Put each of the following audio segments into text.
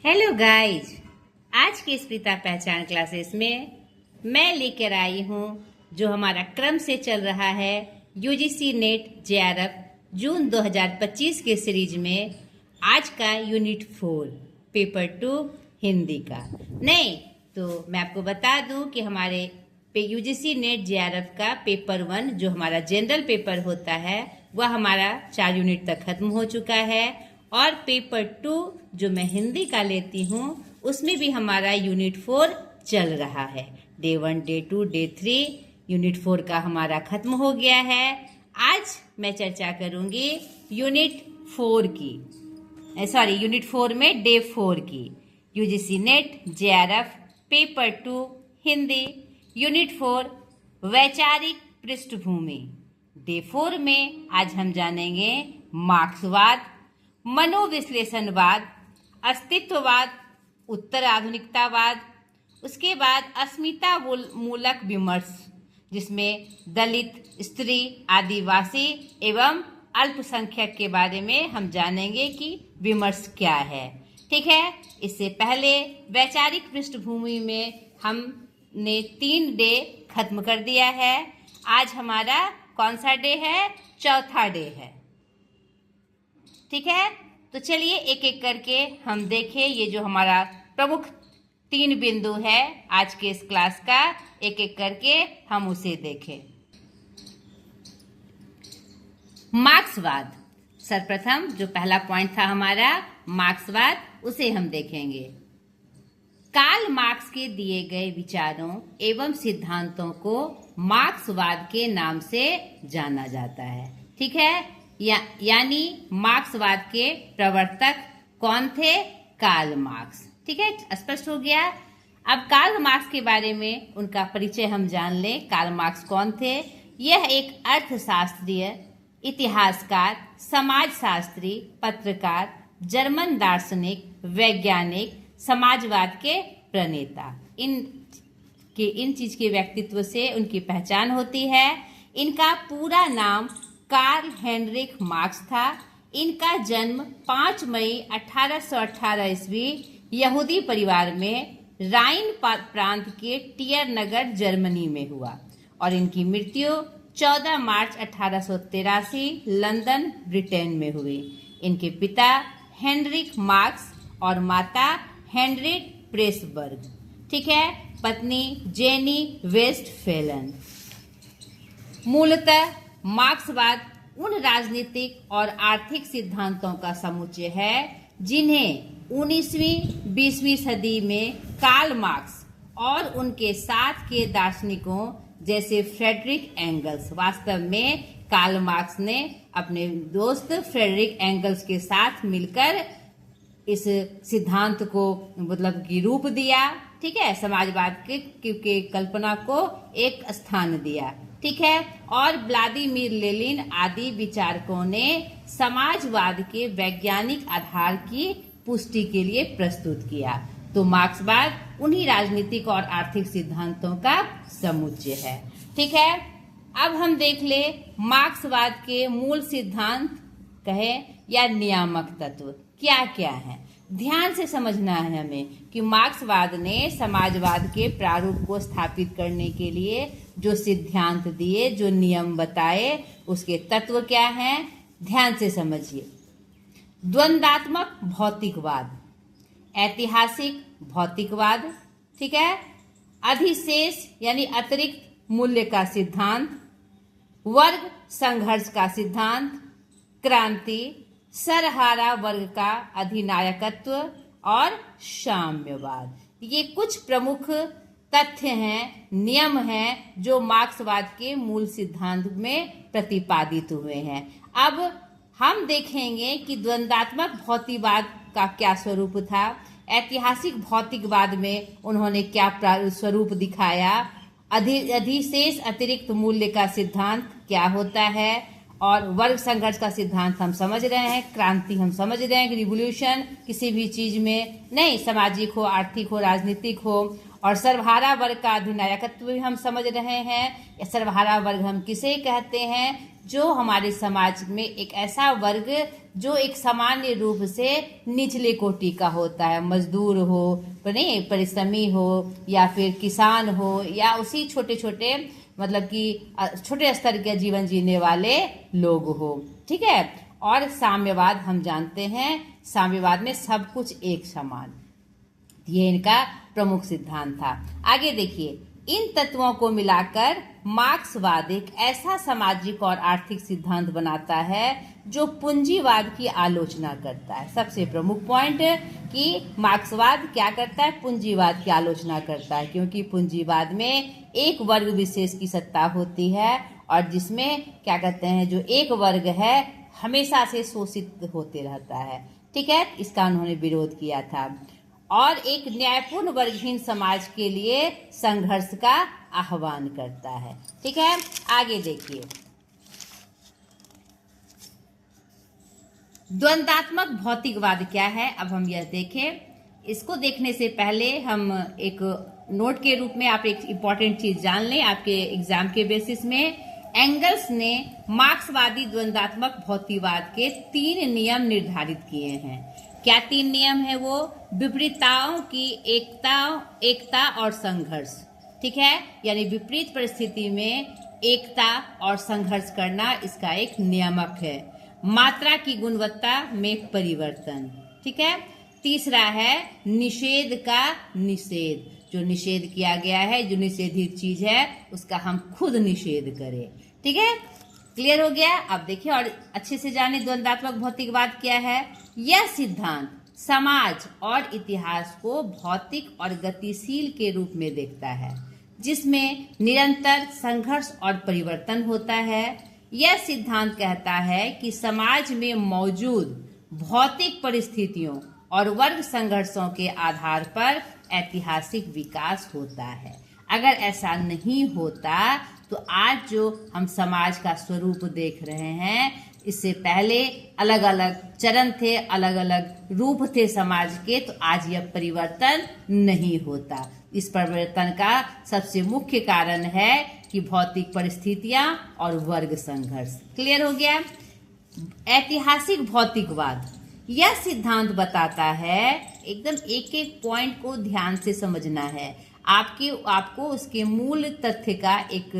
Hello guys, आज की स्मिता पहचान क्लासेस में मैं लेकर आई हूँ जो हमारा क्रम से चल रहा है यूजीसी नेट जेआरएफ जून 2025 के सीरीज में आज का यूनिट 4 पेपर 2 हिंदी का। नहीं तो मैं आपको बता दूं कि हमारे यूजीसी नेट जेआरएफ का पेपर 1 जो हमारा जनरल पेपर होता है वह हमारा 4 यूनिट तक खत्म हो चुका है और पेपर 2 जो मैं हिंदी का लेती हूँ उसमें भी हमारा यूनिट 4 चल रहा है। डे 1, डे 2, डे 3 यूनिट 4 का हमारा खत्म हो गया है। आज मैं चर्चा करूंगी यूनिट 4 की, यूनिट 4 में डे 4 की। UGC net JRF paper 2 Hindi unit 4 वैचारिक पृष्ठभूमि। डे 4 में आज हम जानेंगे मार्क्सवाद, मनोविश्लेषणवाद, अस्तित्ववाद, उत्तर आधुनिकतावाद, उसके बाद अस्मिता मूलक विमर्श जिसमें दलित, स्त्री, आदिवासी एवं अल्पसंख्यक के बारे में हम जानेंगे कि विमर्श क्या है। ठीक है, इससे पहले वैचारिक पृष्ठभूमि में हमने 3 डे खत्म कर दिया है। आज हमारा कौन सा डे है? चौथा डे है। ठीक है, तो चलिए एक एक करके हम देखें। ये जो हमारा प्रमुख 3 बिंदु है आज के इस क्लास का, एक एक करके हम उसे देखें। मार्क्सवाद, सर्वप्रथम जो पहला पॉइंट था हमारा मार्क्सवाद, उसे हम देखेंगे। कार्ल मार्क्स के दिए गए विचारों एवं सिद्धांतों को मार्क्सवाद के नाम से जाना जाता है। ठीक है, यानी मार्क्सवाद के प्रवर्तक कौन थे? Karl Marx. ठीक है, स्पष्ट हो गया। अब कार्ल मार्क्स के बारे में उनका परिचय हम जान लें। कार्ल मार्क्स कौन थे? यह एक अर्थशास्त्रीय, इतिहासकार, समाजशास्त्री, पत्रकार, जर्मन दार्शनिक, वैज्ञानिक, समाजवाद के प्रणेता। इन चीज के व्यक्तित्व से उनकी पहचान होती है। इनका पूरा नाम कार्ल हेनरिक मार्क्स था। इनका जन्म 5 मई 1818 ईस्वी यहूदी परिवार में राइन प्रांत के टियर नगर जर्मनी में हुआ और इनकी मृत्यु 14 मार्च 1883 लंदन, ब्रिटेन में हुई। इनके पिता हेनरिक मार्क्स और माता हेनरिट प्रेसबर्ग। ठीक है, पत्नी जेनी वेस्टफेलन। मूलतः मार्क्सवाद उन राजनीतिक और आर्थिक सिद्धांतों का समुच्चय है जिन्हें 19वीं 20वीं सदी में कार्ल मार्क्स और उनके साथ के दार्शनिकों जैसे फ्रेडरिक एंगल्स, वास्तव में कार्ल मार्क्स ने अपने दोस्त फ्रेडरिक एंगल्स के साथ मिलकर इस सिद्धांत को मतलब कि रूप दिया। ठीक है, समाजवाद के कल्पना को एक स्थान दिया। ठीक है, और व्लादिमीर लेनिन आदि विचारकों ने समाजवाद के वैज्ञानिक आधार की पुष्टि के लिए प्रस्तुत किया। तो मार्क्सवाद उन्हीं राजनीतिक और आर्थिक सिद्धांतों का समुच्चय है। ठीक है, अब हम देख ले मार्क्सवाद के मूल सिद्धांत कहे या नियामक तत्व क्या क्या है। ध्यान से समझना है हमें कि मार्क्सवाद ने समाजवाद के प्रारूप को स्थापित करने के लिए जो सिद्धांत दिए, जो नियम बताए, उसके तत्व क्या हैं, ध्यान से समझिए। द्वंद्वात्मक भौतिकवाद, ऐतिहासिक भौतिकवाद, ठीक है, अधिशेष यानी अतिरिक्त मूल्य का सिद्धांत, वर्ग संघर्ष का सिद्धांत, क्रांति, सरहारा वर्ग का अधिनायकत्व और साम्यवाद। ये कुछ प्रमुख तथ्य हैं, नियम हैं जो मार्क्सवाद के मूल सिद्धांत में प्रतिपादित हुए हैं। अब हम देखेंगे कि द्वंद्वात्मक भौतिकवाद का क्या स्वरूप था, ऐतिहासिक भौतिकवाद में उन्होंने क्या स्वरूप दिखाया, अधिशेष अतिरिक्त मूल्य का सिद्धांत क्या होता है, और वर्ग संघर्ष का सिद्धांत हम समझ रहे हैं, क्रांति हम समझ रहे हैं कि रिवोल्यूशन किसी भी चीज में नहीं, सामाजिक हो, आर्थिक हो, राजनीतिक हो, और सर्वहारा वर्ग का अधिनायकत्व भी हम समझ रहे हैं। सर्वहारा वर्ग हम किसे कहते हैं? जो हमारे समाज में एक ऐसा वर्ग जो एक सामान्य रूप से निचले कोटि का होता है, मजदूर हो, नहीं परिश्रमी हो, या फिर किसान हो, या उसी छोटे छोटे मतलब कि छोटे स्तर के जीवन जीने वाले लोग हो। ठीक है। और साम्यवाद हम जानते हैं, साम्यवाद में सब कुछ एक समान, ये इनका प्रमुख सिद्धांत था। आगे देखिए, इन तत्वों को मिलाकर मार्क्सवाद एक ऐसा सामाजिक और आर्थिक सिद्धांत बनाता है जो पूंजीवाद की आलोचना करता है। सबसे प्रमुख पॉइंट कि मार्क्सवाद क्या करता है, पूंजीवाद की आलोचना करता है, क्योंकि पूंजीवाद में एक वर्ग विशेष की सत्ता होती है और जिसमें क्या कहते हैं, जो एक वर्ग है हमेशा से शोषित होते रहता है। ठीक है, इसका उन्होंने विरोध किया था और एक न्यायपूर्ण वर्गहीन समाज के लिए संघर्ष का आह्वान करता है। ठीक है, आगे देखिए, द्वंद्वात्मक भौतिकवाद क्या है, अब हम यह देखें। इसको देखने से पहले हम एक नोट के रूप में आप एक इम्पॉर्टेंट चीज जान लें आपके एग्जाम के बेसिस में। एंगल्स ने मार्क्सवादी द्वंद्वात्मक भौतिकवाद के 3 नियम निर्धारित किए हैं। क्या 3 नियम है वो? विपरीतताओं की एकता और संघर्ष। ठीक है, यानी विपरीत परिस्थिति में एकता और संघर्ष करना इसका एक नियामक है। मात्रा की गुणवत्ता में परिवर्तन। ठीक है। तीसरा है निषेध का निषेध, जो निषेध किया गया है, जो निषेधित चीज है उसका हम खुद निषेध करें। ठीक है, क्लियर हो गया। अब देखिए और अच्छे से जाने द्वंद्वात्मक भौतिकवाद क्या है। यह सिद्धांत समाज और इतिहास को भौतिक और गतिशील के रूप में देखता है, जिसमें निरंतर संघर्ष और परिवर्तन होता है। यह सिद्धांत कहता है कि समाज में मौजूद भौतिक परिस्थितियों और वर्ग संघर्षों के आधार पर ऐतिहासिक विकास होता है। अगर ऐसा नहीं होता तो आज जो हम समाज का स्वरूप देख रहे हैं, इससे पहले अलग अलग चरण थे, अलग अलग रूप थे समाज के, तो आज यह परिवर्तन नहीं होता। इस परिवर्तन का सबसे मुख्य कारण है कि भौतिक परिस्थितियां और वर्ग संघर्ष। क्लियर हो गया। ऐतिहासिक भौतिकवाद, यह सिद्धांत बताता है, एकदम एक एक पॉइंट को ध्यान से समझना है। आपको उसके मूल तथ्य का एक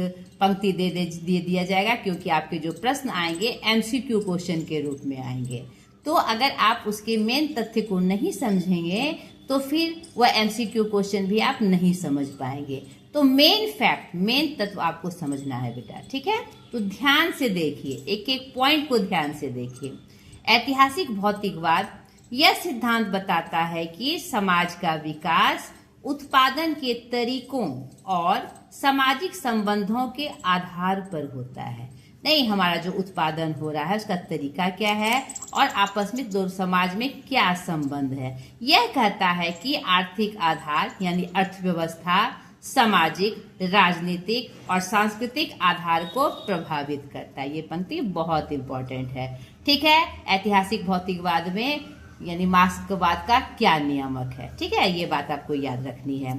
पंक्ति दे दिया जाएगा, क्योंकि आपके जो प्रश्न आएंगे एमसीक्यू क्वेश्चन के रूप में आएंगे। तो अगर आप उसके मेन तथ्य को नहीं समझेंगे तो फिर वह एमसीक्यू क्वेश्चन भी आप नहीं समझ पाएंगे। तो मेन फैक्ट, मेन तत्व आपको समझना है बेटा। ठीक है, तो ध्यान से देखिए, एक एक पॉइंट को ध्यान से देखिए। ऐतिहासिक भौतिकवाद यह सिद्धांत बताता है कि समाज का विकास उत्पादन के तरीकों और सामाजिक संबंधों के आधार पर होता है। नहीं, हमारा जो उत्पादन हो रहा है उसका तरीका क्या है और आपस में दो समाज में क्या संबंध है। यह कहता है कि आर्थिक आधार यानी अर्थव्यवस्था सामाजिक, राजनीतिक और सांस्कृतिक आधार को प्रभावित करता है। ये पंक्ति बहुत इंपॉर्टेंट है। ठीक है, ऐतिहासिक भौतिकवाद में यानी मार्क्सवाद का क्या नियामक है। ठीक है, ये बात आपको याद रखनी है।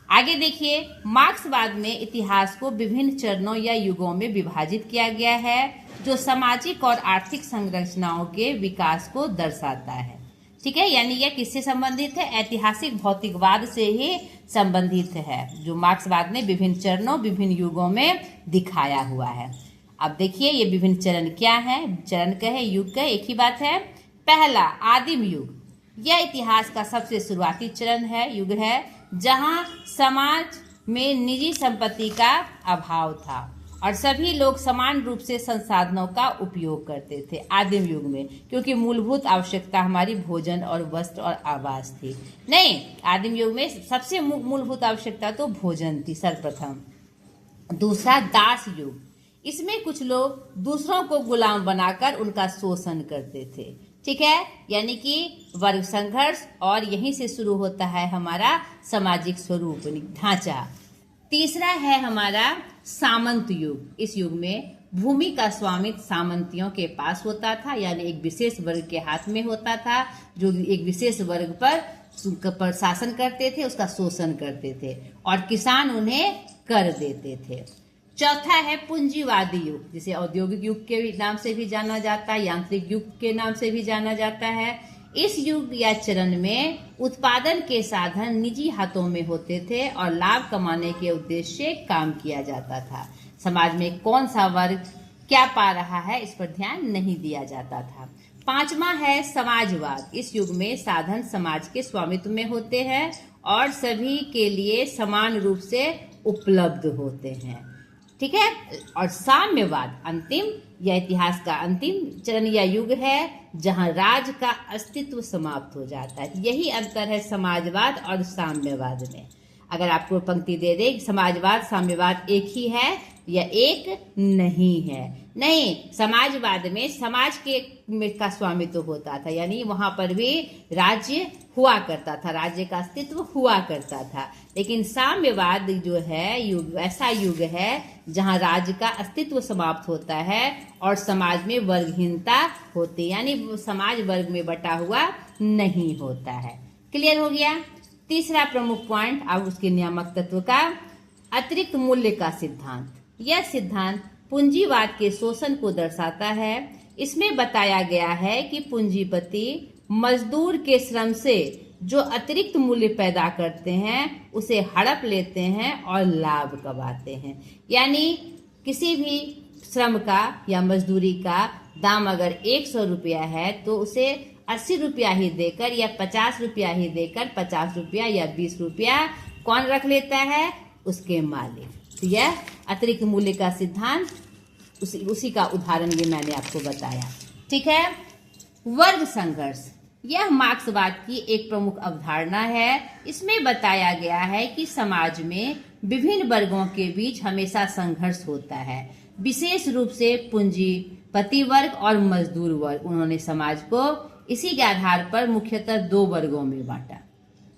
आगे देखिए, मार्क्सवाद में इतिहास को विभिन्न चरणों या युगों में विभाजित किया गया है, जो सामाजिक और आर्थिक संरचनाओं के विकास को दर्शाता है। ठीक है, यानी यह किससे संबंधित है? ऐतिहासिक भौतिकवाद से ही संबंधित है, जो मार्क्सवाद ने विभिन्न चरणों, विभिन्न युगों में दिखाया हुआ है। अब देखिए ये विभिन्न चरण क्या है, चरण कहे युग कहे एक ही बात है। पहला आदिम युग, यह इतिहास का सबसे शुरुआती चरण है, युग है, जहां समाज में निजी संपत्ति का अभाव था और सभी लोग समान रूप से संसाधनों का उपयोग करते थे आदिम युग में, क्योंकि मूलभूत आवश्यकता हमारी भोजन और वस्त्र और आवास थी। नहीं, आदिम युग में सबसे मूलभूत आवश्यकता तो भोजन थी सर्वप्रथम। दूसरा दास युग, इसमें कुछ लोग दूसरों को गुलाम बनाकर उनका शोषण करते थे। ठीक है, यानी कि वर्ग संघर्ष, और यहीं से शुरू होता है हमारा सामाजिक स्वरूप ढांचा। तीसरा है हमारा सामंत युग। इस युग में भूमि का स्वामित्व सामंतियों के पास होता था, यानी एक विशेष वर्ग के हाथ में होता था, जो एक विशेष वर्ग पर शासन करते थे, उसका शोषण करते थे और किसान उन्हें कर देते थे। चौथा है पूंजीवादी युग, जिसे औद्योगिक युग के नाम से भी जाना जाता है, यांत्रिक युग के नाम से भी जाना जाता है। इस युग या चरण में उत्पादन के साधन निजी हाथों में होते थे और लाभ कमाने के उद्देश्य से काम किया जाता था। समाज में कौन सा वर्ग क्या पा रहा है इस पर ध्यान नहीं दिया जाता था। पांचवा है समाजवाद। इस युग में साधन समाज के स्वामित्व में होते हैं और सभी के लिए समान रूप से उपलब्ध होते हैं। ठीक है। और साम्यवाद अंतिम या इतिहास का अंतिम चरण या युग है जहां राज का अस्तित्व समाप्त हो जाता है। यही अंतर है समाजवाद और साम्यवाद में। अगर आपको पंक्ति दे दे समाजवाद साम्यवाद एक ही है या एक नहीं है, नहीं, समाजवाद में समाज के का स्वामित्व होता था, यानी वहां पर भी राज्य हुआ करता था, राज्य का अस्तित्व हुआ करता था। लेकिन साम्यवाद जो है युग ऐसा युग है जहां राज्य का अस्तित्व समाप्त होता है और समाज में वर्गहीनता होती, यानी समाज वर्ग में बटा हुआ नहीं होता है। क्लियर हो गया। तीसरा प्रमुख पॉइंट अब उसके नियामक तत्व का अतिरिक्त मूल्य का सिद्धांत। यह सिद्धांत पूंजीवाद के शोषण को दर्शाता है। इसमें बताया गया है कि पूंजीपति मजदूर के श्रम से जो अतिरिक्त मूल्य पैदा करते हैं उसे हड़प लेते हैं और लाभ कमाते हैं। यानी किसी भी श्रम का या मजदूरी का दाम अगर 100 रुपया है तो उसे 80 रुपया ही देकर या 50 रुपया ही देकर 50 रुपया या 20 रुपया कौन रख लेता है? उसके मालिक। तो यह अतिरिक्त मूल्य का सिद्धांत उसी का उदाहरण ये मैंने आपको बताया। ठीक है। वर्ग संघर्ष यह मार्क्सवाद की एक प्रमुख अवधारणा है। इसमें बताया गया है कि समाज में विभिन्न वर्गों के बीच हमेशा संघर्ष होता है, विशेष रूप से पूंजीपति वर्ग और मजदूर वर्ग। उन्होंने समाज को इसी के आधार पर मुख्यतः दो वर्गों में बांटा।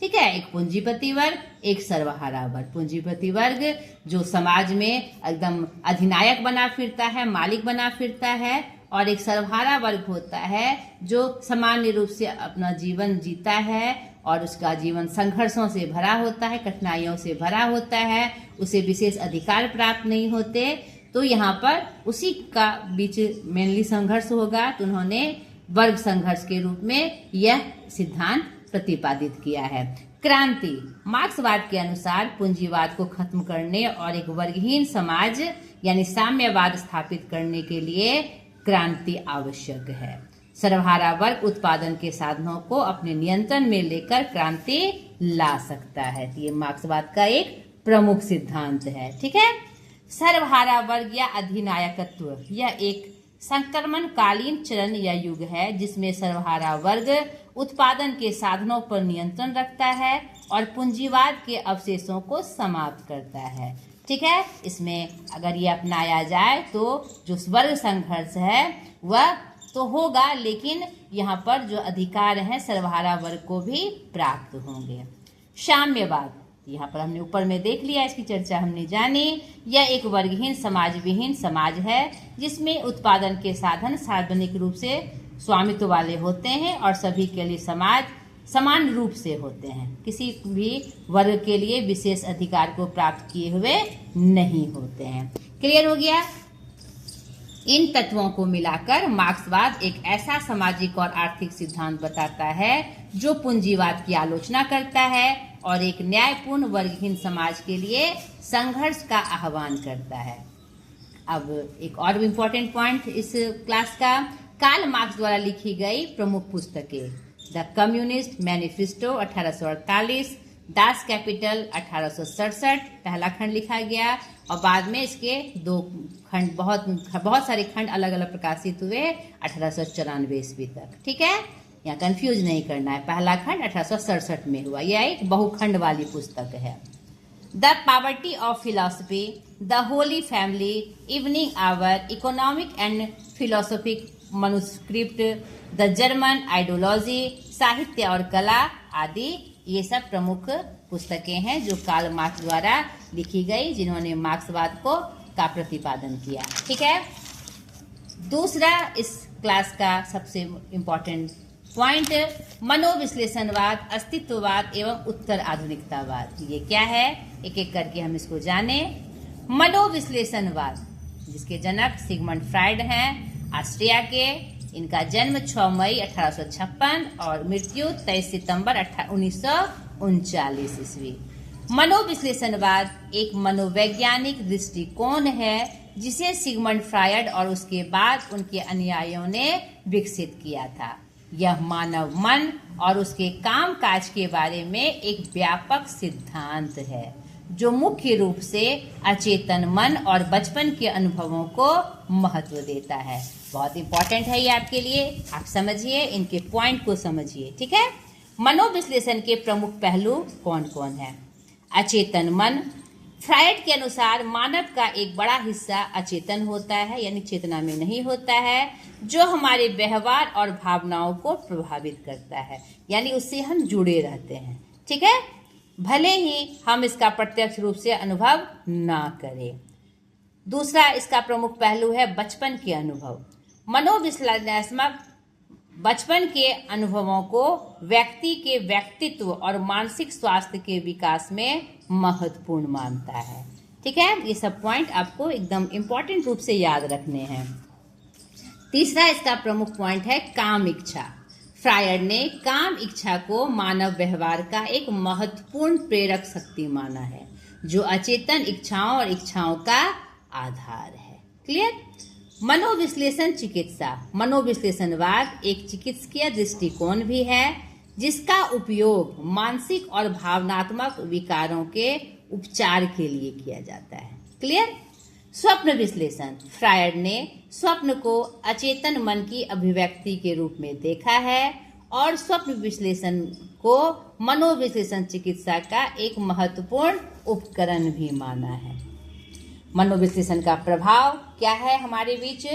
ठीक है, एक पूंजीपति वर्ग, एक सर्वहारा वर्ग। पूंजीपति वर्ग जो समाज में एकदम अधिनायक बना फिरता है, मालिक बना फिरता है, और एक सर्वहारा वर्ग होता है जो सामान्य रूप से अपना जीवन जीता है और उसका जीवन संघर्षों से भरा होता है, कठिनाइयों से भरा होता है, उसे विशेष अधिकार प्राप्त नहीं होते। तो यहाँ पर उसी का बीच मेनली संघर्ष होगा। तो उन्होंने वर्ग संघर्ष के रूप में यह सिद्धांत प्रतिपादित किया है। क्रांति मार्क्सवाद के अनुसार पूंजीवाद को खत्म करने और एक वर्गहीन समाज यानी साम्यवाद स्थापित करने के लिए क्रांति आवश्यक है। सर्वहारा वर्ग उत्पादन के साधनों को अपने नियंत्रण में लेकर क्रांति ला सकता है। तो ये मार्क्सवाद का एक प्रमुख सिद्धांत है। ठीक है। सर्वहारा वर्ग या अधिनायकत्व यह एक संक्रमणकालीन चरण या युग है जिसमें सर्वहारा वर्ग उत्पादन के साधनों पर नियंत्रण रखता है और पूंजीवाद के अवशेषों को समाप्त करता है। ठीक है। इसमें अगर ये अपनाया जाए तो जो वर्ग संघर्ष है वह तो होगा, लेकिन यहाँ पर जो अधिकार हैं सर्वहारा वर्ग को भी प्राप्त होंगे। साम्यवाद यहाँ पर हमने ऊपर में देख लिया, इसकी चर्चा हमने जानी। यह एक वर्गहीन समाज विहीन समाज है जिसमें उत्पादन के साधन सार्वजनिक रूप से स्वामित्व वाले होते हैं और सभी के लिए समाज समान रूप से होते हैं, किसी भी वर्ग के लिए विशेष अधिकार को प्राप्त किए हुए नहीं होते हैं। क्लियर हो गया। इन तत्वों को मिलाकर मार्क्सवाद एक ऐसा सामाजिक और आर्थिक सिद्धांत बताता है जो पूंजीवाद की आलोचना करता है और एक न्यायपूर्ण वर्गहीन समाज के लिए संघर्ष का आह्वान करता है। अब एक और इम्पोर्टेंट पॉइंट इस क्लास का, कार्ल मार्क्स द्वारा लिखी गई प्रमुख पुस्तकें। The communist manifesto 1848, Das Kapital 1867 पहला खंड लिखा गया और बाद में इसके दो खंड बहुत सारे खंड अलग अलग प्रकाशित हुए 1894 ईस्वी तक। ठीक है, यहाँ कंफ्यूज नहीं करना है। पहला खंड 1867 में हुआ। यह एक बहुखंड वाली पुस्तक है। The poverty of philosophy, the holy family, evening hour, economic and philosophic manuscript, the German ideology, साहित्य और कला आदि, ये सब प्रमुख पुस्तकें हैं जो कार्ल मार्क्स द्वारा लिखी गई, जिन्होंने मार्क्सवाद का प्रतिपादन किया। ठीक है। दूसरा इस क्लास का सबसे इम्पोर्टेंट पॉइंट, मनोविश्लेषणवाद, अस्तित्ववाद एवं उत्तर आधुनिकतावाद। ये क्या है, एक एक करके हम इसको जाने। मनोविश्लेषणवाद, जिसके जनक सिगमंड फ्राइड हैं, ऑस्ट्रिया के। इनका जन्म 6 मई 1856 और मृत्यु 23 सितंबर 1939 ईस्वी। मनोविश्लेषणवाद एक मनोवैज्ञानिक दृष्टिकोण है जिसे सिगमंड फ्रायड और उसके बाद उनके अनुयायियों ने विकसित किया था। यह मानव मन और उसके कामकाज के बारे में एक व्यापक सिद्धांत है जो मुख्य रूप से अचेतन मन और बचपन के अनुभवों को महत्व देता है। बहुत इंपॉर्टेंट है ये आपके लिए, आप समझिए, इनके पॉइंट को समझिए, ठीक है। मनोविश्लेषण के प्रमुख पहलू कौन कौन है? अचेतन मन। फ्रायड के अनुसार मानव का एक बड़ा हिस्सा अचेतन होता है, यानी चेतना में नहीं होता है, जो हमारे व्यवहार और भावनाओं को प्रभावित करता है, यानी उससे हम जुड़े रहते हैं, ठीक है, भले ही हम इसका प्रत्यक्ष रूप से अनुभव ना करें। दूसरा इसका प्रमुख पहलू है बचपन के अनुभव। मनोविश्लेषणात्मक बचपन के अनुभवों को व्यक्ति के व्यक्तित्व और मानसिक स्वास्थ्य के विकास में महत्वपूर्ण मानता है, ठीक है। ये सब पॉइंट आपको एकदम इम्पोर्टेंट रूप से याद रखने हैं। तीसरा इसका प्रमुख पॉइंट है काम इच्छा। फ्रायड ने काम इच्छा को मानव व्यवहार का एक महत्वपूर्ण प्रेरक शक्ति माना है, जो अचेतन इच्छाओं और इच्छाओं का आधार है। क्लियर? मनोविश्लेषण चिकित्सा। मनोविश्लेषणवाद एक चिकित्सकीय दृष्टिकोण भी है जिसका उपयोग मानसिक और भावनात्मक विकारों के उपचार के लिए किया जाता है। क्लियर? स्वप्न विश्लेषण। फ्रायड ने स्वप्न को अचेतन मन की अभिव्यक्ति के रूप में देखा है और स्वप्न विश्लेषण को मनोविश्लेषण चिकित्सा का एक महत्वपूर्ण उपकरण भी माना है। मनोविश्लेषण का प्रभाव क्या है हमारे बीच?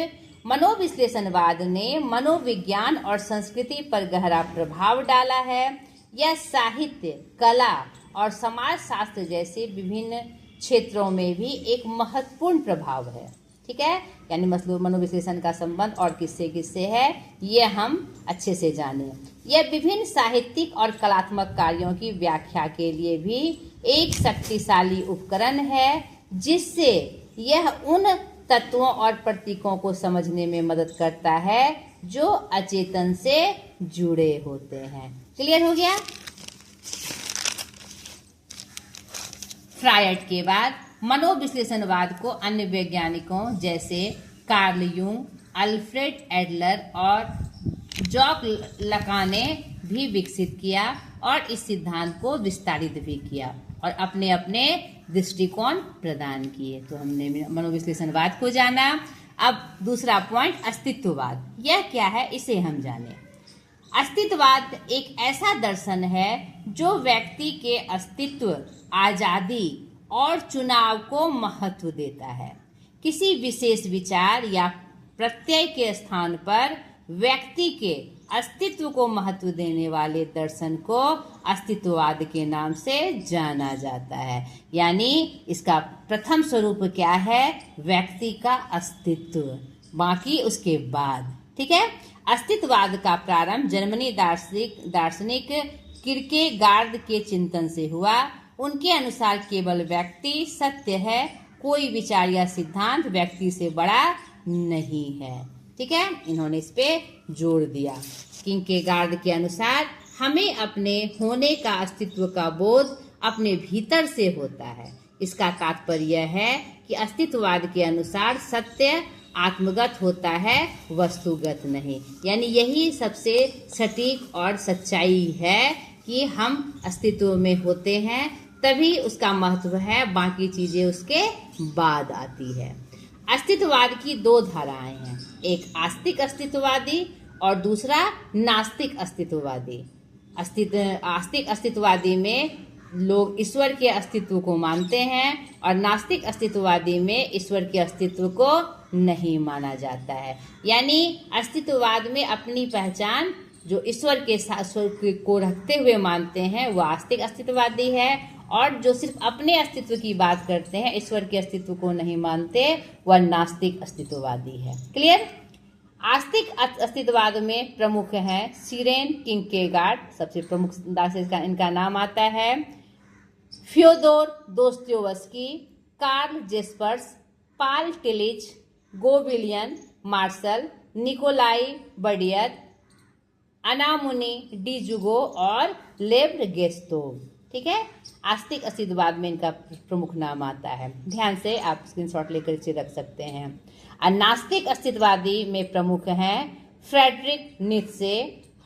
मनोविश्लेषणवाद ने मनोविज्ञान और संस्कृति पर गहरा प्रभाव डाला है। यह साहित्य, कला और समाज शास्त्र जैसे विभिन्न क्षेत्रों में भी एक महत्वपूर्ण प्रभाव है, ठीक है। यानी मनोविश्लेषण का संबंध और किससे किससे है, ये हम अच्छे से जानें। यह विभिन्न साहित्यिक और कलात्मक कार्यों की व्याख्या के लिए भी एक शक्तिशाली उपकरण है, जिससे यह उन तत्वों और प्रतीकों को समझने में मदद करता है जो अचेतन से जुड़े होते हैं। क्लियर हो गया? फ्रायड के बाद मनोविश्लेषणवाद को अन्य वैज्ञानिकों जैसे कार्ल यूंग, अल्फ्रेड एडलर और जॉक लकान ने भी विकसित किया और इस सिद्धांत को विस्तारित भी किया और अपने अपने दृष्टिकोण प्रदान किए। तो हमने मनोविश्लेषणवाद को जाना। अब दूसरा पॉइंट अस्तित्ववाद। यह क्या है, इसे हम जानें। अस्तित्ववाद एक ऐसा दर्शन है जो व्यक्ति के अस्तित्व, आजादी और चुनाव को महत्व देता है। किसी विशेष विचार या प्रत्यय के स्थान पर व्यक्ति के अस्तित्व को महत्व देने वाले दर्शन को अस्तित्ववाद के नाम से जाना जाता है। यानी इसका प्रथम स्वरूप क्या है? व्यक्ति का अस्तित्व, बाकी उसके बाद, ठीक है। अस्तित्ववाद का प्रारंभ जर्मनी दार्शनिक किरकेगार्ड के चिंतन से हुआ। उनके अनुसार केवल व्यक्ति सत्य है, कोई विचार या सिद्धांत व्यक्ति से बड़ा नहीं है, ठीक है। इन्होंने इस पे जोर दिया। किरकेगार्ड के अनुसार हमें अपने होने का अस्तित्व का बोध अपने भीतर से होता है। इसका तात्पर्य है कि अस्तित्ववाद के अनुसार सत्य आत्मगत होता है, वस्तुगत नहीं। यानी यही सबसे सटीक और सच्चाई है कि हम अस्तित्व में होते हैं, तभी उसका महत्व है, बाकी चीजें उसके बाद आती है। अस्तित्ववाद की दो धाराएं हैं, एक आस्तिक अस्तित्ववादी और दूसरा नास्तिक अस्तित्ववादी। आस्तिक अस्तित्ववादी में लोग ईश्वर के अस्तित्व को मानते हैं और नास्तिक अस्तित्ववादी में ईश्वर के अस्तित्व को नहीं माना जाता है। यानी अस्तित्ववाद में अपनी पहचान जो ईश्वर के को रखते हुए मानते हैं वो आस्तिक अस्तित्ववादी है, और जो सिर्फ अपने अस्तित्व की बात करते हैं, ईश्वर के अस्तित्व को नहीं मानते, वह नास्तिक अस्तित्ववादी है। क्लियर? आस्तिक अस्तित्ववाद में प्रमुख है सीरेन किरकेगार्ड, सबसे प्रमुख इनका नाम आता है, फ्योदोर दोस्तोयेव्स्की, कार्ल जेस्पर्स, पाल टिलिच, गोविलियन मार्शल, निकोलाई बडियत, अनामुनी डी जुगो और लेव गेस्तोव। ठीक है, आस्तिक अस्तित्ववाद में इनका प्रमुख नाम आता है। ध्यान से आप स्क्रीनशॉट लेकर इसे रख सकते हैं। और नास्तिक अस्तित्ववादी में प्रमुख हैं फ्रेडरिक नीत्शे,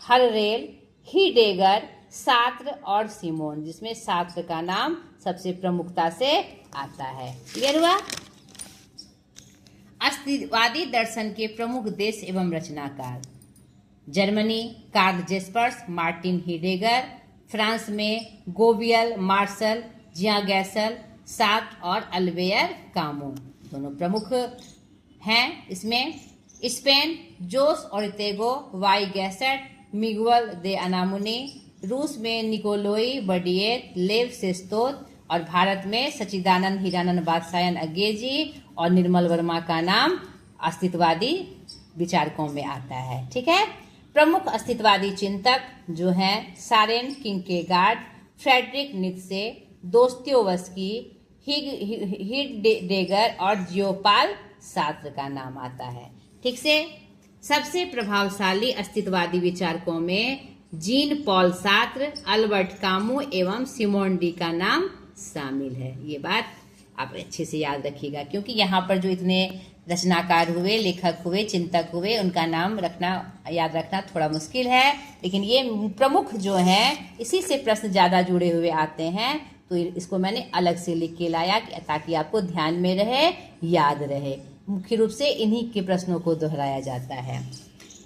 हलरेल, हीडेगर, सार्त्र और सिमोन, जिसमें सार्त्र का नाम सबसे प्रमुखता से आता है। क्लियर हुआ? अस्तित्ववादी दर्शन के प्रमुख देश एवं रचनाकार: जर्मनी कार्ल जेस्पर्स, मार्टिन हीडेगर, फ्रांस में गोवियल, मार्शल, जिया गैसल, सार्त्र और अल्बेयर कामू दोनों प्रमुख हैं। इसमें स्पेन जोस ओर्तेगो, वाई गैसेट, मिगुएल दे अनामुनी, रूस में निकोलोई बडियत, लेव सेस्तोत और भारत में सच्चिदानंद हीरानंद बादशायन अगेजी और निर्मल वर्मा का नाम अस्तित्ववादी विचारकों में आता है। ठीक है, प्रमुख अस्तित्ववादी चिंतक जो हैं सारेन किंकेगार्ड, फ्रेडरिक नीत्शे, दोस्तोयेव्स्की, हीडेगर और जियोपाल सार्त्र का नाम आता है। ठीक से सबसे प्रभावशाली अस्तित्ववादी विचारकों में Jean Paul Sartre, Albert Camus एवं सिमोन डी का नाम शामिल है। ये बात आप अच्छे से याद रखिएगा, क्योंकि यहाँ पर जो इतने रचनाकार हुए, लेखक हुए, चिंतक हुए, उनका नाम रखना, याद रखना थोड़ा मुश्किल है, लेकिन ये प्रमुख जो हैं इसी से प्रश्न ज़्यादा जुड़े हुए आते हैं, तो इसको मैंने अलग से लिख के लाया ताकि आपको ध्यान में रहे, याद रहे। मुख्य रूप से इन्हीं के प्रश्नों को दोहराया जाता है।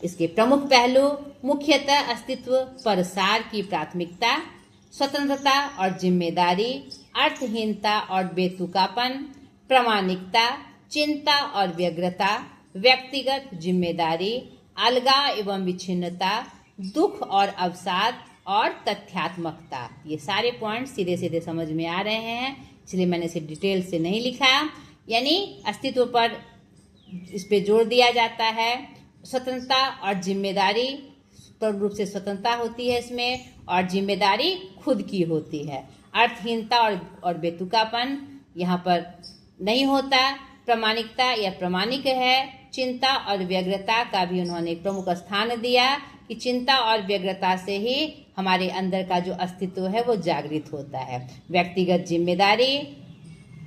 इसके प्रमुख पहलू मुख्यतः अस्तित्व पर सार की प्राथमिकता, स्वतंत्रता और जिम्मेदारी, अर्थहीनता और बेतुकापन, प्रामाणिकता, चिंता और व्यग्रता, व्यक्तिगत जिम्मेदारी, अलगाव एवं विच्छिन्नता, दुख और अवसाद और तथ्यात्मकता। ये सारे पॉइंट सीधे सीधे समझ में आ रहे हैं, इसलिए मैंने इसे डिटेल से नहीं लिखा। यानी अस्तित्व पर इस पे जोर दिया जाता है। स्वतंत्रता और जिम्मेदारी, पूर्ण रूप से स्वतंत्रता होती है इसमें, और जिम्मेदारी खुद की होती है। अर्थहीनता और बेतुकापन यहाँ पर नहीं होता। प्रामाणिकता या प्रामाणिक है। चिंता और व्यग्रता का भी उन्होंने प्रमुख स्थान दिया कि चिंता और व्यग्रता से ही हमारे अंदर का जो अस्तित्व है वो जागृत होता है। व्यक्तिगत जिम्मेदारी,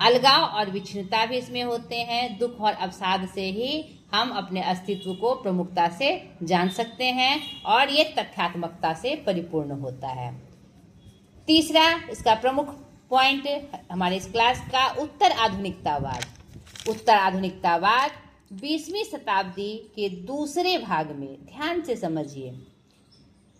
अलगाव और विच्छिन्नता भी इसमें होते हैं। दुख और अवसाद से ही हम अपने अस्तित्व को प्रमुखता से जान सकते हैं, और ये तथ्यात्मकता से परिपूर्ण होता है। तीसरा इसका प्रमुख पॉइंट हमारे इस क्लास का उत्तर आधुनिकतावाद। उत्तर आधुनिकतावाद 20वीं शताब्दी के दूसरे भाग में, ध्यान से समझिए,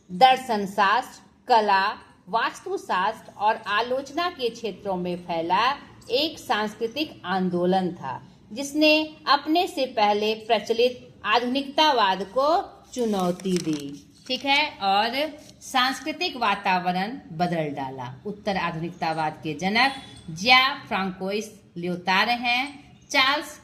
दर्शन शास्त्र, कला, वास्तुशास्त्र और आलोचना के क्षेत्रों में फैला एक सांस्कृतिक आंदोलन था, जिसने अपने से पहले प्रचलित आधुनिकतावाद को चुनौती दी। ठीक है, और सांस्कृतिक वातावरण बदल डाला। उत्तर आधुनिकतावाद के जनक ज्या फ्रांकोइस लियोतार हैं। चार्ल्स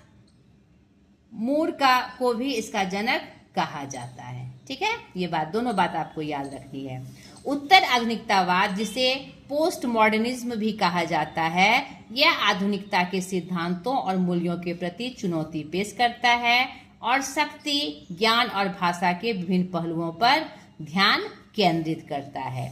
मूर को भी इसका जनक कहा जाता है। ठीक है, ये दोनों बात आपको याद रखनी है। उत्तर आधुनिकतावाद, जिसे पोस्ट मॉडर्निज्म भी कहा जाता है, यह आधुनिकता के सिद्धांतों और मूल्यों के प्रति चुनौती पेश करता है और शक्ति, ज्ञान और भाषा के विभिन्न पहलुओं पर ध्यान केंद्रित करता है।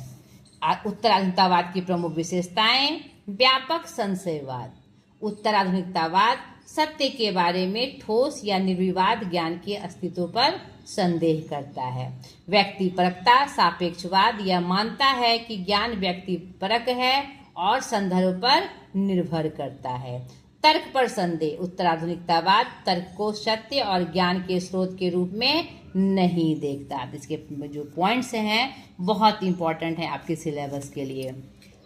उत्तर आधुनिकतावाद की प्रमुख विशेषताएं: व्यापक संशयवाद। उत्तर आधुनिकतावाद सत्य के बारे में ठोस या निर्विवाद ज्ञान के अस्तित्व पर संदेह करता है। व्यक्तिपरकता सापेक्षवाद यह मानता है कि ज्ञान व्यक्तिपरक है और संदर्भ पर निर्भर करता है। तर्क पर संदेह। उत्तर आधुनिकतावाद तर्क को सत्य और ज्ञान के स्रोत के रूप में नहीं देखता। इसके जो पॉइंट्स हैं बहुत इंपॉर्टेंट है आपके सिलेबस के लिए।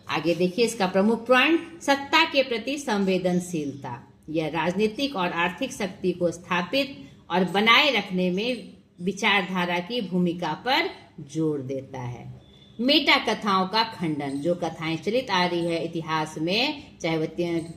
आगे देखिए इसका प्रमुख पॉइंट, सत्ता के प्रति संवेदनशीलता। यह राजनीतिक और आर्थिक शक्ति को स्थापित और बनाए रखने में विचारधारा की भूमिका पर जोर देता है। मेटा कथाओं का खंडन। जो कथाएं चलित आ रही है इतिहास में, चाहे वह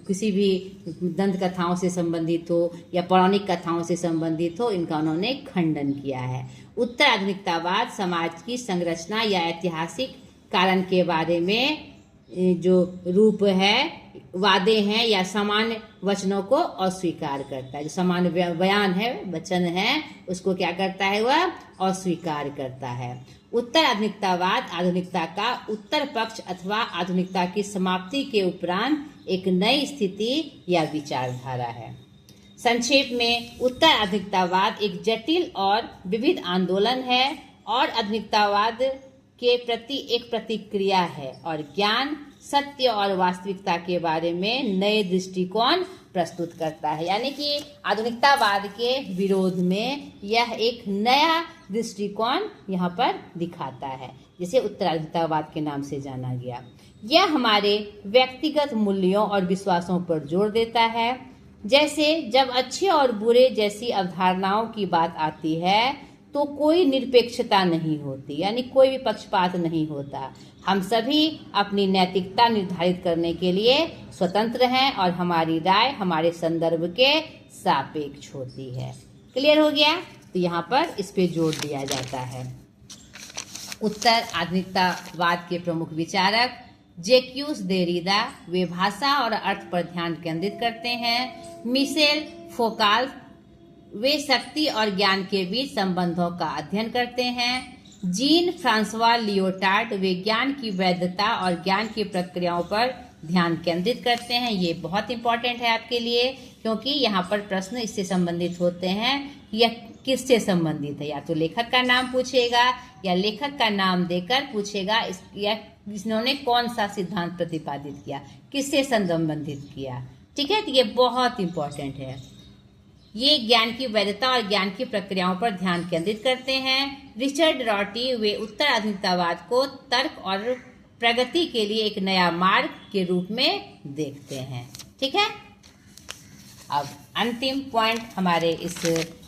किसी भी दंत कथाओं से संबंधित हो या पौराणिक कथाओं से संबंधित हो, इनका उन्होंने खंडन किया है। उत्तर आधुनिकतावाद समाज की संरचना या ऐतिहासिक कारण के बारे में जो रूप है, वादे हैं या सामान्य वचनों को अस्वीकार करता है। जो सामान्य बयान है, वचन है, उसको क्या करता है, वह अस्वीकार करता है। उत्तर आधुनिकतावाद आधुनिकता का उत्तर पक्ष अथवा आधुनिकता की समाप्ति के उपरांत एक नई स्थिति या विचारधारा है। संक्षेप में, उत्तर आधुनिकतावाद एक जटिल और विविध आंदोलन है और आधुनिकतावाद के प्रति एक प्रतिक्रिया है और ज्ञान, सत्य और वास्तविकता के बारे में नए दृष्टिकोण प्रस्तुत करता है। यानी कि आधुनिकतावाद के विरोध में यह एक नया दृष्टिकोण यहाँ पर दिखाता है, जिसे उत्तर आधुनिकतावाद के नाम से जाना गया। यह हमारे व्यक्तिगत मूल्यों और विश्वासों पर जोर देता है। जैसे जब अच्छे और बुरे जैसी अवधारणाओं की बात आती है तो कोई निरपेक्षता नहीं होती, यानी कोई भी पक्षपात नहीं होता। हम सभी अपनी नैतिकता निर्धारित करने के लिए स्वतंत्र हैं और हमारी राय हमारे संदर्भ के सापेक्ष होती है। क्लियर हो गया? तो यहाँ पर इस पे जोर दिया जाता है। उत्तर आधुनिकतावाद के प्रमुख विचारक जैक्यूस देरिदा, वे भाषा और अर्थ पर ध्यान केंद्रित करते हैं। मिशेल फोकाल्ट, वे शक्ति और ज्ञान के बीच संबंधों का अध्ययन करते हैं। जीन फ्रांसवा लियोटार्ड, वे ज्ञान की वैधता और ज्ञान की प्रक्रियाओं पर ध्यान केंद्रित करते हैं। ये बहुत इंपॉर्टेंट है आपके लिए, क्योंकि यहाँ पर प्रश्न इससे संबंधित होते हैं। यह किससे संबंधित है? या तो लेखक का नाम पूछेगा या लेखक का नाम देकर पूछेगा इन्होंने कौन सा सिद्धांत प्रतिपादित किया, किससे संबंधित किया। ठीक है, तो ये बहुत इंपॉर्टेंट है। ये ज्ञान की वैधता और ज्ञान की प्रक्रियाओं पर ध्यान केंद्रित करते हैं। रिचर्ड रॉटी, वे उत्तर आधुनिकतावाद को तर्क और प्रगति के लिए एक नया मार्ग के रूप में देखते हैं। ठीक है, अब अंतिम पॉइंट हमारे इस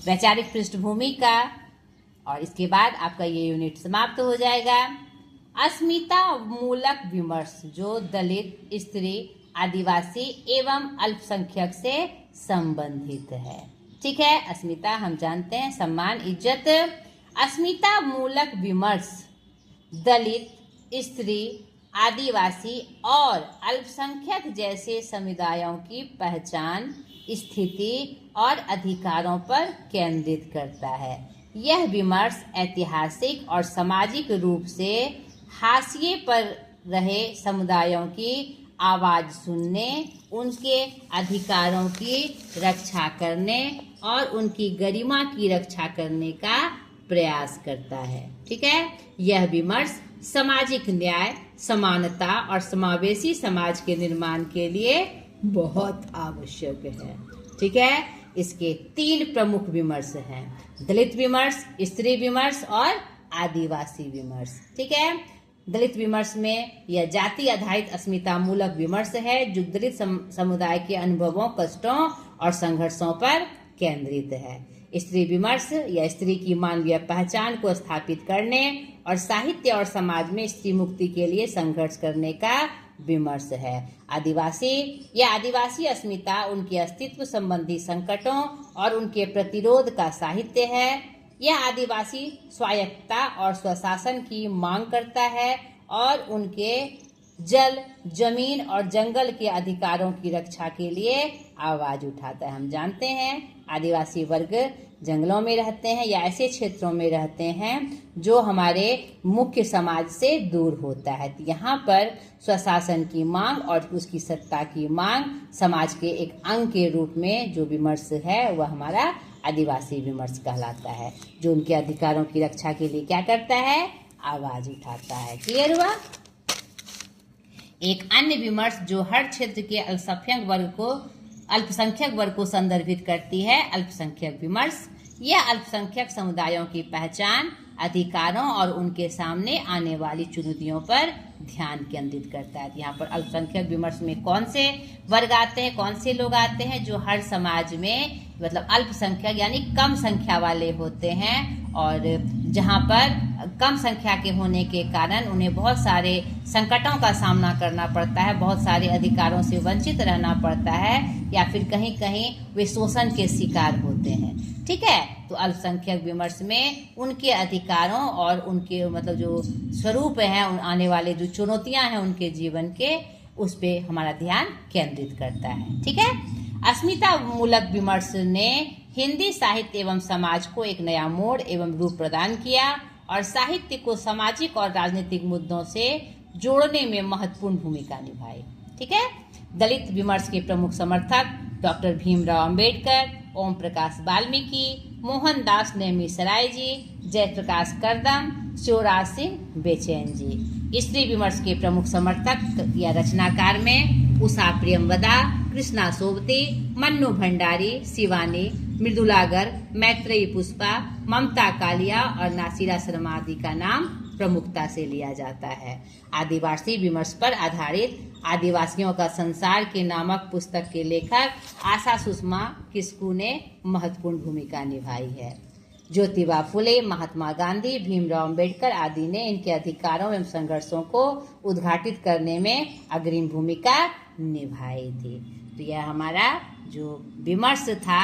वैचारिक पृष्ठभूमि का, और इसके बाद आपका ये यूनिट समाप्त हो जाएगा। अस्मिता मूलक विमर्श, जो दलित, स्त्री, आदिवासी एवं अल्पसंख्यक से संबंधित है। ठीक है, अस्मिता हम जानते हैं, सम्मान, इज्जत। अस्मिता मूलक विमर्श दलित, स्त्री, आदिवासी और अल्पसंख्यक जैसे समुदायों की पहचान, स्थिति और अधिकारों पर केंद्रित करता है। यह विमर्श ऐतिहासिक और सामाजिक रूप से हाशिए पर रहे समुदायों की आवाज सुनने, उनके अधिकारों की रक्षा करने और उनकी गरिमा की रक्षा करने का प्रयास करता है। ठीक है, यह विमर्श सामाजिक न्याय, समानता और समावेशी समाज के निर्माण के लिए बहुत आवश्यक है। ठीक है, इसके 3 प्रमुख विमर्श हैं: दलित विमर्श, स्त्री विमर्श और आदिवासी विमर्श। ठीक है, दलित विमर्श में यह जाति आधारित अस्मिता मूलक विमर्श है, जो दलित समुदाय के अनुभवों, कष्टों और संघर्षों पर केंद्रित है। स्त्री विमर्श या स्त्री की मानवीय पहचान को स्थापित करने और साहित्य और समाज में स्त्री मुक्ति के लिए संघर्ष करने का विमर्श है। आदिवासी या आदिवासी अस्मिता उनके अस्तित्व संबंधी संकटों और उनके प्रतिरोध का साहित्य है। यह आदिवासी स्वायत्तता और स्वशासन की मांग करता है और उनके जल, जमीन और जंगल के अधिकारों की रक्षा के लिए आवाज उठाता है। हम जानते हैं आदिवासी वर्ग जंगलों में रहते हैं या ऐसे क्षेत्रों में रहते हैं जो हमारे मुख्य समाज से दूर होता है। यहाँ पर स्वशासन की मांग और उसकी सत्ता की मांग समाज के एक अंग के रूप में जो विमर्श है वह हमारा आदिवासी विमर्श कहलाता है, जो उनके अधिकारों की रक्षा के लिए क्या करता है, आवाज उठाता है। क्लियर हुआ? एक अन्य विमर्श जो हर क्षेत्र के अल्पसंख्यक वर्ग को संदर्भित करती है, अल्पसंख्यक विमर्श। यह अल्पसंख्यक समुदायों की पहचान, अधिकारों और उनके सामने आने वाली चुनौतियों पर ध्यान केंद्रित करता है। यहाँ पर अल्पसंख्यक विमर्श में कौन से वर्ग आते हैं, कौन से लोग आते हैं जो हर समाज में मतलब अल्पसंख्यक यानी कम संख्या वाले होते हैं, और जहाँ पर कम संख्या के होने के कारण उन्हें बहुत सारे संकटों का सामना करना पड़ता है, बहुत सारे अधिकारों से वंचित रहना पड़ता है, या फिर कहीं कहीं वे शोषण के शिकार होते हैं। ठीक है। तो अल्पसंख्यक विमर्श में उनके अधिकारों और उनके मतलब जो स्वरूप है, आने वाले जो चुनौतियां हैं उनके जीवन के, उस पे हमारा ध्यान केंद्रित करता है। ठीक है। अस्मिता मूलक विमर्श ने हिंदी साहित्य एवं समाज को एक नया मोड़ एवं रूप प्रदान किया और साहित्य को सामाजिक और राजनीतिक मुद्दों से जोड़ने में महत्वपूर्ण भूमिका निभाई। ठीक है। दलित विमर्श के प्रमुख समर्थक डॉक्टर भीमराव अंबेडकर, ओम प्रकाश वाल्मीकि, मोहनदास नेमी सराय जी, जयप्रकाश करदम, शिवराज सिंह बेचैन जी। स्त्री विमर्श के प्रमुख समर्थक या रचनाकार में उषा प्रियमवदा, कृष्णा सोबती, मन्नू भंडारी, शिवानी, मृदुला गर्ग, मैत्रेयी पुष्पा, ममता कालिया और नासिरा शर्मा आदि का नाम प्रमुखता से लिया जाता है। आदिवासी विमर्श पर आधारित आदिवासियों का संसार के नामक पुस्तक के लेखक आशा सुषमा किस्कू ने महत्वपूर्ण भूमिका निभाई है। ज्योतिबा फुले, महात्मा गांधी, भीमराव अंबेडकर आदि ने इनके अधिकारों एवं संघर्षों को उद्घाटित करने में अग्रिम भूमिका निभाई थी। तो यह हमारा जो विमर्श था,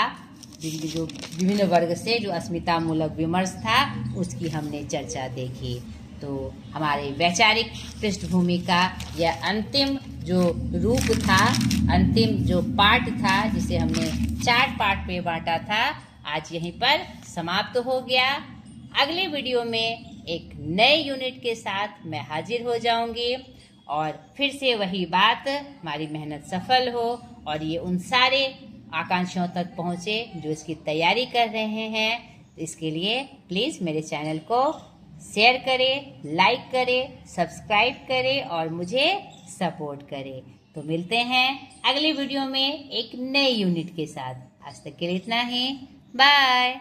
जो विभिन्न वर्ग से जो अस्मिता मूलक विमर्श था, उसकी हमने चर्चा देखी। तो हमारे वैचारिक पृष्ठभूमि का यह अंतिम जो रूप था, अंतिम जो पार्ट था, जिसे हमने 4 पार्ट पे बांटा था, आज यहीं पर समाप्त हो गया। अगले वीडियो में एक नए यूनिट के साथ मैं हाजिर हो जाऊंगी और फिर से वही बात, हमारी मेहनत सफल हो और ये उन सारे आकांक्षाओं तक पहुँचे जो इसकी तैयारी कर रहे हैं। इसके लिए प्लीज़ मेरे चैनल को शेयर करें, लाइक करें, सब्सक्राइब करें और मुझे सपोर्ट करें। तो मिलते हैं अगले वीडियो में एक नए यूनिट के साथ। आज तक के लिए इतना ही। बाय।